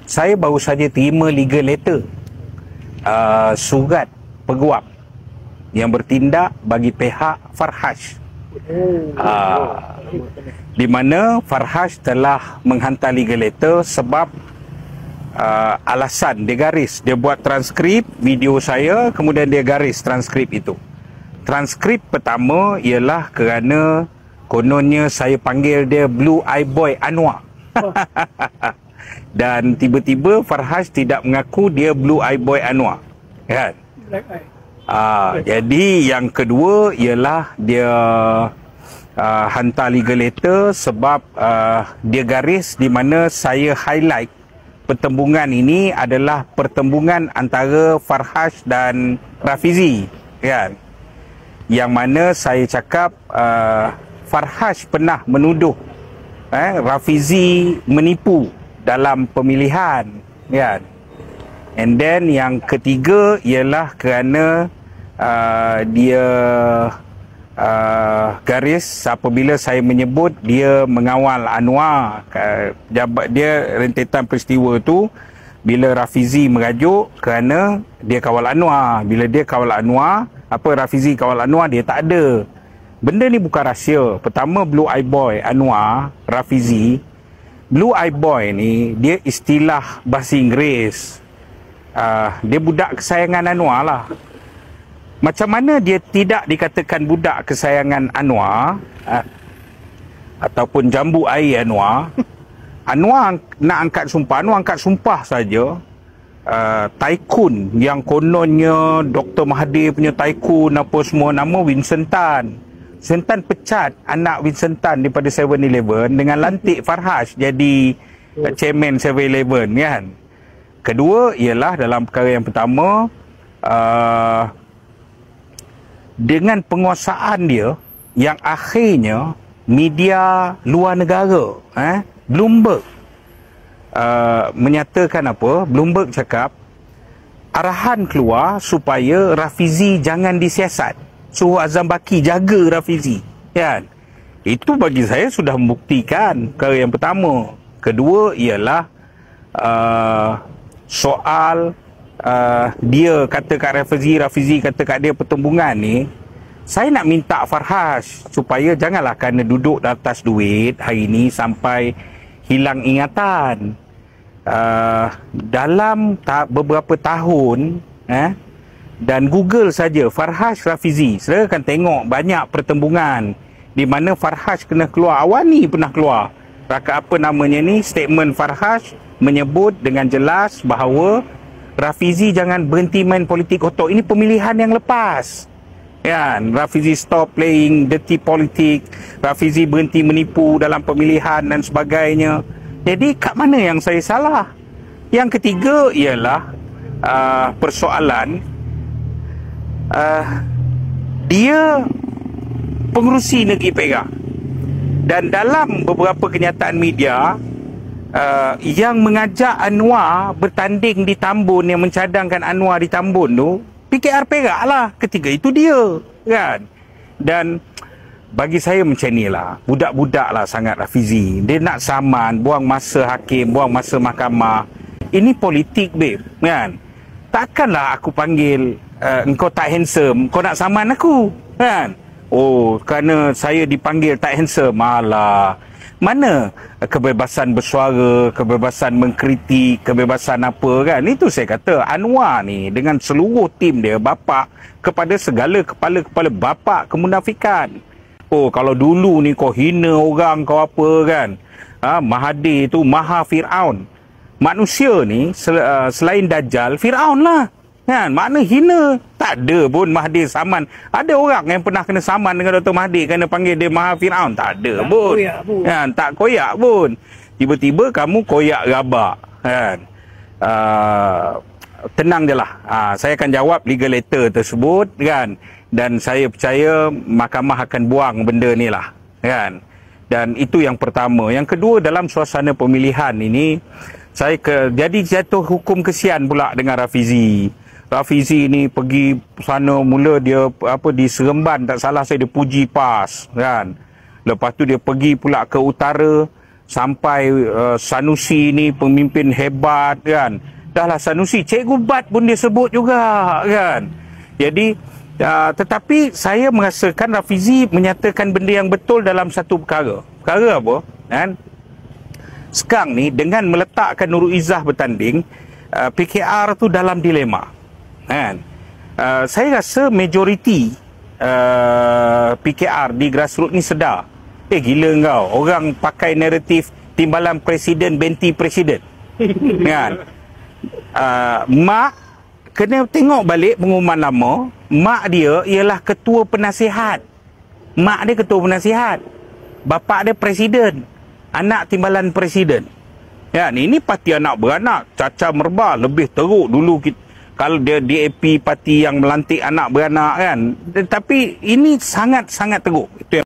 saya baru saja terima legal letter, surat peguam yang bertindak bagi pihak Farhaj. Di mana Farhaj telah menghantar legal letter sebab alasan dia garis, dia buat transkrip video saya, kemudian dia garis transkrip itu. Transkrip pertama ialah kerana kononnya saya panggil dia Blue Eye Boy Anwar. Dan tiba-tiba Farhaj tidak mengaku dia Blue Eye Boy Anwar, kan? Black Eye. Jadi yang kedua ialah dia hantar legal letter sebab dia garis di mana saya highlight pertembungan ini adalah pertembungan antara Farhaj dan Rafizi, kan? Yang mana saya cakap Farhaj pernah menuduh Rafizi menipu dalam pemilihan, kan? And then yang ketiga ialah kerana dia garis apabila saya menyebut dia mengawal Anwar. Dia rentetan peristiwa tu bila Rafizi merajuk kerana dia kawal Anwar. Bila dia kawal Anwar, Rafizi kawal Anwar, dia tak ada. Benda ni bukan rahsia. Pertama, Blue Eye Boy Anwar, Rafizi. Blue Eye Boy ni dia istilah bahasa Inggeris. Dia budak kesayangan Anwar lah. Macam mana dia tidak dikatakan budak kesayangan Anwar ataupun jambu air Anwar? Anwar nak angkat sumpah, Anwar angkat sumpah saja. Tycoon yang kononnya Dr. Mahathir punya tycoon apa semua, nama Vincent Tan. Vincent Tan pecat anak Vincent Tan daripada 7-Eleven dengan lantik Farhaj jadi chairman 7-Eleven, kan? Kedua ialah dalam perkara yang pertama, dengan penguasaan dia yang akhirnya media luar negara, Bloomberg menyatakan apa? Bloomberg cakap arahan keluar supaya Rafizi jangan disiasat, suruh Azam Baki jaga Rafizi, kan? Itu bagi saya sudah membuktikan perkara yang pertama. Kedua ialah soal dia kata kat Rafizi kata kat dia pertembungan ni. Saya nak minta Farhaj supaya janganlah kerana duduk di atas duit hari ni sampai hilang ingatan. Dalam beberapa tahun dan Google saja Farhaj Rafizi, saudara akan tengok banyak pertembungan di mana Farhaj kena keluar. Awal ni pernah keluar statement Farhaj menyebut dengan jelas bahawa Rafizi jangan berhenti main politik kotor. Ini pemilihan yang lepas, kan? Rafizi stop playing dirty politik, Rafizi berhenti menipu dalam pemilihan dan sebagainya. Jadi kat mana yang saya salah? Yang ketiga ialah persoalan dia pengerusi negeri Perak, dan dalam beberapa kenyataan media yang mengajak Anwar bertanding di Tambun, yang mencadangkan Anwar di Tambun tu PKR Perak lah ketika itu dia, kan? Dan bagi saya macam ni lah, budak-budak lah sangat Rafizi. Dia nak saman, buang masa hakim, buang masa mahkamah. Ini politik, babe, kan? Takkanlah aku panggil engkau tak handsome, kau nak saman aku, kan? Oh, kerana saya dipanggil tak handsome, malah. Mana kebebasan bersuara, kebebasan mengkritik, kebebasan apa, kan? Itu saya kata Anwar ni dengan seluruh tim dia bapak kepada segala kepala-kepala bapak kemunafikan. Oh, kalau dulu ni kau hina orang, kau apa, kan? Mahathir tu maha Fir'aun. Manusia ni selain Dajjal, Fir'aun lah, kan? Makna hina. Tak ada pun Mahathir saman. Ada orang yang pernah kena saman dengan Dr. Mahathir kerana panggil dia maha Fir'aun? Tak ada pun, kan? Tak koyak pun. Tiba-tiba kamu koyak rabak, kan? Tenang je lah. Saya akan jawab legal letter tersebut, kan? Dan saya percaya mahkamah akan buang benda ni lah, kan? Dan itu yang pertama. Yang kedua, dalam suasana pemilihan ini jadi jatuh hukum kesian pula dengan Rafizi. Rafizi ni pergi sana, mula dia di Seremban tak salah saya, dia puji PAS, kan? Lepas tu dia pergi pula ke utara, sampai Sanusi ni pemimpin hebat kan. Dahlah Sanusi, Cikgu Bat pun dia sebut juga kan. Jadi tetapi saya merasakan Rafizi menyatakan benda yang betul dalam satu perkara. Perkara apa? Kan? Sekarang ni dengan meletakkan Nurul Izzah bertanding, PKR tu dalam dilema. Kan? Saya rasa majoriti PKR di grassroots ni sedar. Gila kau, orang pakai naratif timbalan presiden benti presiden. Kan? Mak kena tengok balik pengumuman lama. Mak dia ialah ketua penasihat. Mak dia ketua penasihat. Bapa dia presiden. Anak timbalan presiden. Ya, ini parti anak beranak. Caca merbah lebih teruk dulu kita, kalau dia DAP parti yang melantik anak beranak kan. Tapi ini sangat-sangat teruk. Itu yang